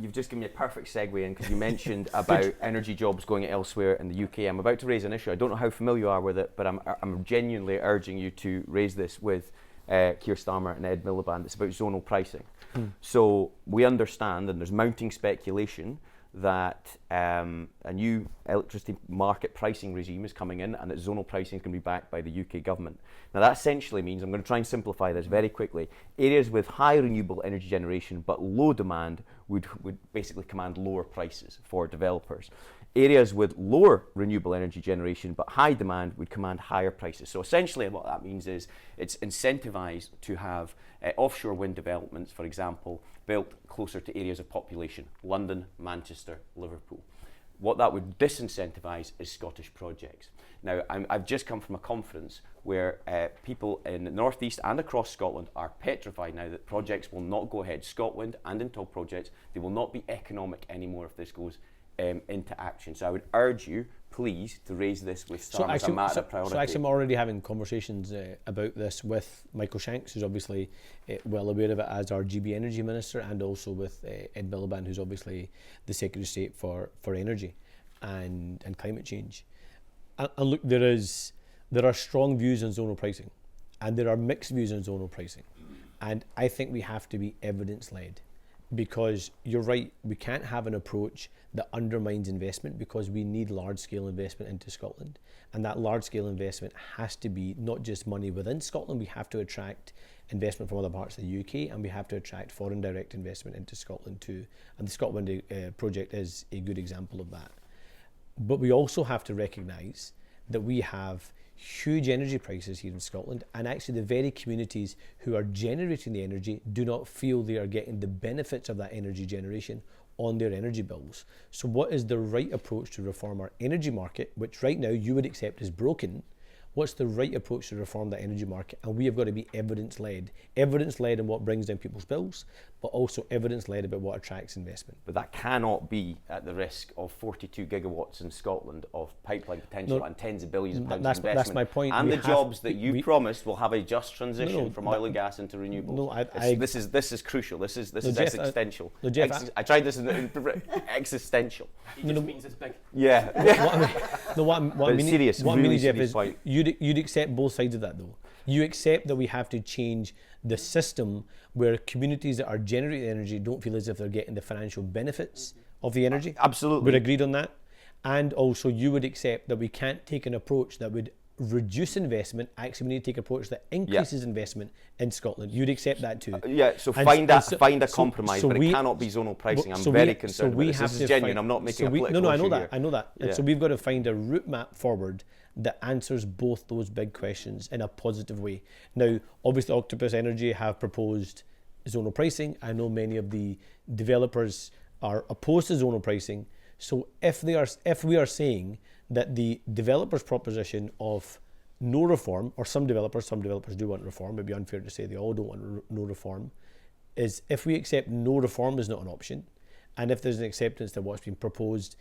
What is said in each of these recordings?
you've just given me a perfect segue in, because you mentioned about energy jobs going elsewhere in the UK. I'm about to raise an issue. I don't know how familiar you are with it, but I'm genuinely urging you to raise this with Keir Starmer and Ed Miliband. It's about zonal pricing. So we understand, and there's mounting speculation, that a new electricity market pricing regime is coming in, and that zonal pricing is going to be backed by the UK government. Now that essentially means, I'm going to try and simplify this very quickly, areas with high renewable energy generation but low demand would basically command lower prices for developers. Areas with lower renewable energy generation but high demand would command higher prices. So essentially what that means is it's incentivized to have offshore wind developments, for example, built closer to areas of population, London, Manchester, Liverpool. What that would disincentivize is Scottish projects. Now, I've just come from a conference where people in the northeast and across Scotland are petrified now that projects will not go ahead. ScotWind and Intel projects, they will not be economic anymore if this goes into action. So I would urge you, please, to raise this with Starmer as a matter of priority. So actually I'm already having conversations about this with Michael Shanks, who's obviously well aware of it as our GB Energy Minister, and also with Ed Miliband, who's obviously the Secretary of State for Energy and climate change. And look, there are strong views on zonal pricing, and there are mixed views on zonal pricing. And I think we have to be evidence-led. Because you're right, we can't have an approach that undermines investment, because we need large-scale investment into Scotland, and that large-scale investment has to be not just money within Scotland. We have to attract investment from other parts of the UK, and we have to attract foreign direct investment into Scotland too, and the ScotWind project is a good example of that. But we also have to recognise that we have huge energy prices here in Scotland, and actually the very communities who are generating the energy do not feel they are getting the benefits of that energy generation on their energy bills. So what is the right approach to reform our energy market, which right now you would accept is broken? What's the right approach to reform that energy market? And we have got to be evidence-led in what brings down people's bills, but also evidence-led about what attracts investment. But that cannot be at the risk of 42 gigawatts in Scotland of pipeline potential and tens of billions of pounds of investment. That's my point. And the jobs that you promised will have a just transition from oil and gas into renewables. This is crucial. This is Jeff, existential. Jeff, I tried this in existential. It just means it's big. Yeah. What I mean, Jeff, is point. You'd accept both sides of that, though. You accept that we have to change the system where communities that are generating energy don't feel as if they're getting the financial benefits of the energy. Absolutely. We're agreed on that. And also you would accept that we can't take an approach that would reduce investment. Actually, we need to take an approach that increases investment in Scotland. You'd accept that too. Find a compromise, but it cannot be zonal pricing. I'm very concerned about this. This is genuine. I'm not making a political issue here. I know that. And so we've got to find a route map forward that answers both those big questions in a positive way. Now, obviously, Octopus Energy have proposed zonal pricing. I know many of the developers are opposed to zonal pricing. So if we are saying that the developer's proposition of no reform, or some developers do want reform, it'd be unfair to say they all don't want no reform, is if we accept no reform is not an option, and if there's an acceptance that what's been proposed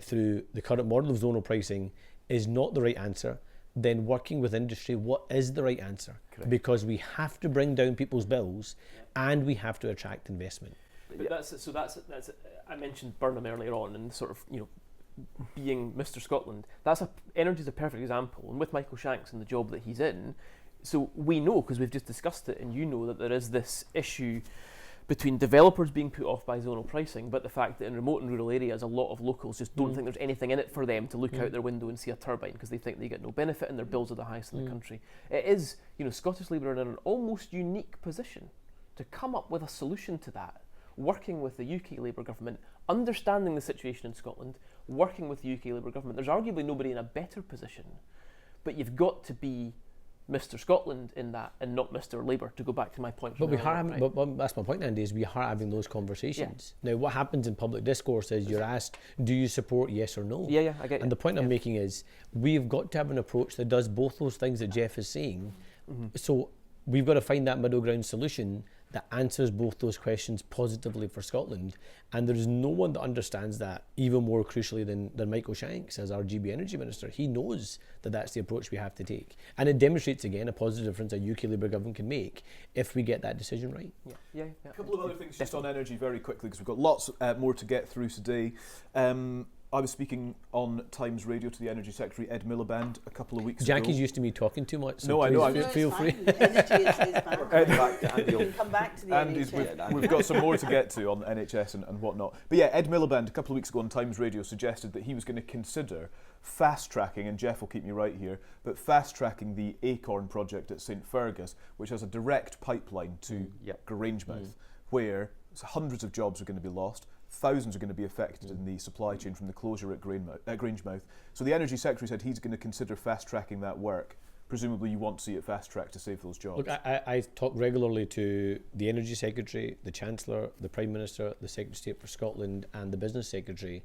through the current model of zonal pricing is not the right answer, then working with industry, what is the right answer? Correct. Because we have to bring down people's bills and we have to attract investment. But that's I mentioned Burnham earlier on, and sort of, being Mr. Scotland. Energy is a perfect example, and with Michael Shanks and the job that he's in, so we know, because we've just discussed it, and you know that there is this issue between developers being put off by zonal pricing, but the fact that in remote and rural areas a lot of locals just don't think there's anything in it for them to look out their window and see a turbine, because they think they get no benefit and their bills are the highest in the country. It is, Scottish Labour are in an almost unique position to come up with a solution to that, working with the UK Labour government, understanding the situation in Scotland, working with the UK Labour government. There's arguably nobody in a better position, but you've got to be Mr. Scotland in that, and not Mr. Labour, to go back to my point. But that's my point, Andy, is we are having those conversations. Yeah. Now, what happens in public discourse is you're asked, do you support yes or no? Yeah, I get it. And the point I'm making is we've got to have an approach that does both those things that Jeff is saying. So we've got to find that middle ground solution that answers both those questions positively for Scotland. And there is no one that understands that even more crucially than Michael Shanks as our GB Energy Minister. He knows that that's the approach we have to take. And it demonstrates again a positive difference a UK Labour government can make if we get that decision right. Yeah. A couple of other things just on energy very quickly, because we've got lots more to get through today. I was speaking on Times Radio to the Energy Secretary Ed Miliband a couple of weeks ago. Jackie's used to me talking too much. So no, I know. Feel free. Energy is fine. We'll come back to the NHS. We've got some more to get to on NHS and whatnot. But yeah, Ed Miliband a couple of weeks ago on Times Radio suggested that he was going to consider fast-tracking, and Jeff will keep me right here, but fast-tracking the Acorn project at St Fergus, which has a direct pipeline to Grangemouth, where hundreds of jobs are going to be lost. Thousands are going to be affected in the supply chain from the closure at Grangemouth. So the Energy Secretary said he's going to consider fast-tracking that work. Presumably you want to see it fast-tracked to save those jobs. Look, I talk regularly to the Energy Secretary, the Chancellor, the Prime Minister, the Secretary of State for Scotland and the Business Secretary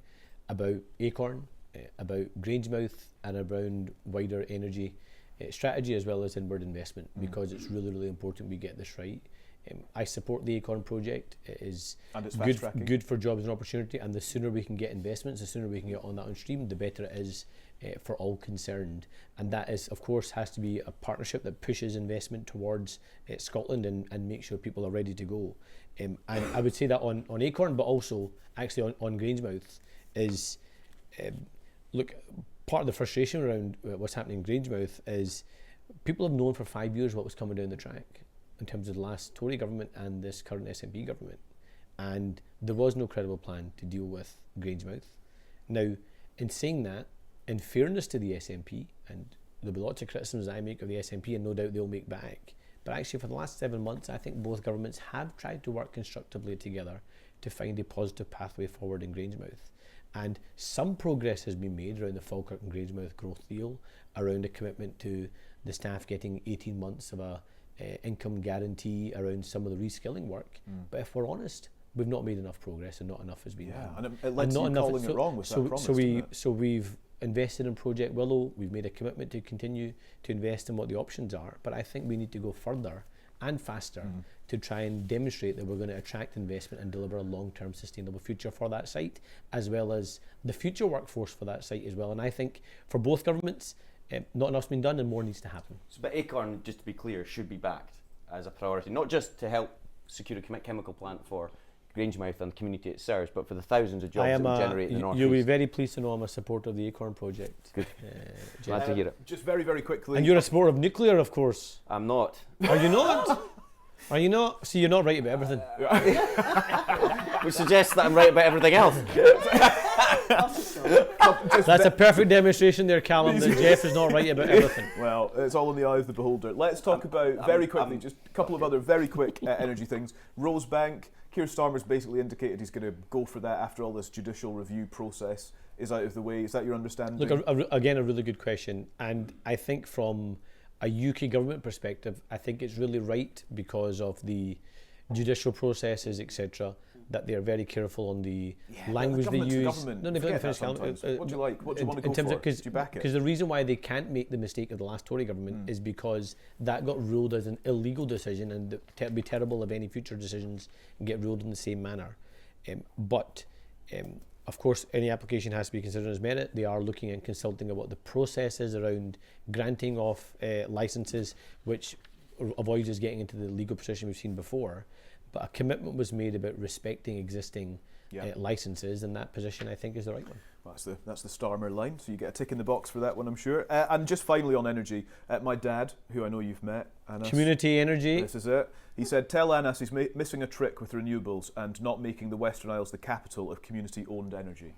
about Acorn, about Grangemouth and around wider energy strategy as well as inward investment, because it's really, really important we get this right. I support the Acorn project. It is good for jobs and opportunity, and the sooner we can get investments, the sooner we can get on that on stream, the better it is for all concerned. And that is, of course, has to be a partnership that pushes investment towards Scotland and makes sure people are ready to go. And I would say that on Acorn, but also actually on Grangemouth is, look, part of the frustration around what's happening in Grangemouth is people have known for 5 years what was coming down the track in terms of the last Tory government and this current SNP government. And there was no credible plan to deal with Grangemouth. Now, in saying that, in fairness to the SNP, and there'll be lots of criticisms I make of the SNP and no doubt they'll make back, but actually for the last 7 months, I think both governments have tried to work constructively together to find a positive pathway forward in Grangemouth. And some progress has been made around the Falkirk and Grangemouth growth deal, around a commitment to the staff getting 18 months of a income guarantee around some of the reskilling work. But if we're honest, we've not made enough progress and not enough has been done. And it led to you calling it wrong with that promise. So we've invested in Project Willow, we've made a commitment to continue to invest in what the options are, but I think we need to go further and faster to try and demonstrate that we're going to attract investment and deliver a long-term sustainable future for that site, as well as the future workforce for that site as well. And I think for both governments, not enough's been done and more needs to happen. So, but Acorn, just to be clear, should be backed as a priority, not just to help secure a chemical plant for Grangemouth and the community it serves, but for the thousands of jobs that will generate in the North East. You'll be very pleased to know I'm a supporter of the Acorn project. Good. Glad to hear it. Just very, very quickly. And you're a supporter of nuclear, of course. I'm not. Are you not? Are you not? See, you're not right about everything. Which suggests that I'm right about everything else. That's a perfect demonstration there, Callum, that Jeff is not right about everything. Well, it's all in the eye of the beholder. Let's talk about, very quickly, just a couple of other very quick energy things. Rosebank, Keir Starmer's basically indicated he's going to go for that after all this judicial review process is out of the way. Is that your understanding? Look, again, a really good question. And I think from a UK government perspective, I think it's really right because of the judicial processes, etc., that they are very careful on the language they use. No, let me finish. What do you like? What do you want to go for? Do you back it? Because the reason why they can't make the mistake of the last Tory government is because that got ruled as an illegal decision, and it would be terrible if any future decisions get ruled in the same manner. Of course, any application has to be considered as merit. They are looking and consulting about the processes around granting of licences, which avoids us getting into the legal position we've seen before. But a commitment was made about respecting existing licences, and that position, I think, is the right one. Well, that's the Starmer line, so you get a tick in the box for that one, I'm sure. And just finally on energy, my dad, who I know you've met, Anas, Community Energy. This is it. He said, tell Anas he's missing a trick with renewables and not making the Western Isles the capital of community-owned energy.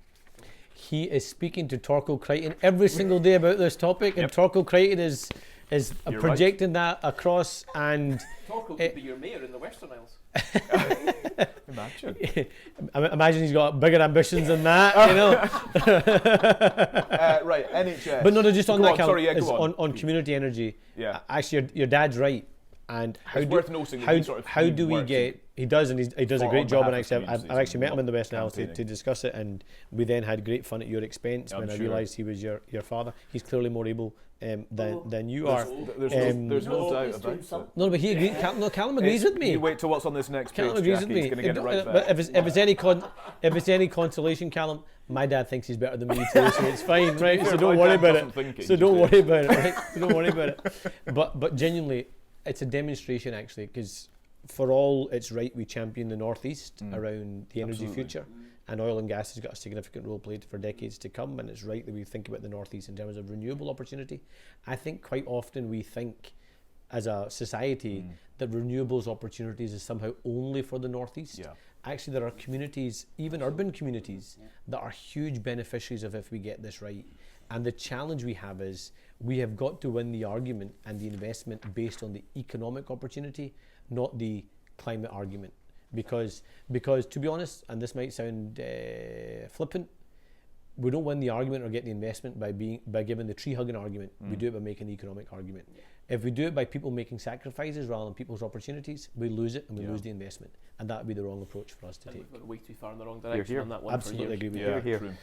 He is speaking to Torquil Crichton every single day about this topic, and Torquil Crichton is projecting that across. And Torquil could be your mayor in the Western Isles. Imagine. Imagine he's got bigger ambitions than that, you know. Right, NHS. But no, just on that, on community energy. Yeah. Actually, your dad's right. And it's worth noting that how do we get? He does, and he does a For- great on job. And behalf of actually, I've communities actually met and him in the Western Isles to campaigning. discuss it, and we then had great fun at your expense I'm when I sure. realised he was your father. He's clearly more able than you There's, are. there's no No, doubt he's doing about it. something. No, but he agrees. Callum agrees with me. You wait till what's on this next page, Callum agrees Jackie. with He's me. going to get it right But back. if it's any consolation, Callum, my dad thinks he's better than me too, so it's fine, right? So don't worry about it. So don't worry about it, right? So don't worry about it. But genuinely, it's a demonstration actually, because for all it's right we champion the Northeast around the energy Absolutely. future, and oil and gas has got a significant role played for decades to come, and it's right that we think about the Northeast in terms of renewable opportunity. I think quite often we think as a society that renewables opportunities is somehow only for the Northeast. Yeah. Actually, there are communities, even urban communities, that are huge beneficiaries of if we get this right. And the challenge we have is we have got to win the argument and the investment based on the economic opportunity, not the climate argument. Because to be honest, and this might sound flippant, we don't win the argument or get the investment by giving the tree hugging argument. We do it by making the economic argument. If we do it by people making sacrifices rather than people's opportunities, we lose it and we lose the investment. And that would be the wrong approach for us to And take. we've gone way too far in the wrong direction here. on that one. Absolutely for years. agree with you. Yeah, Here. true.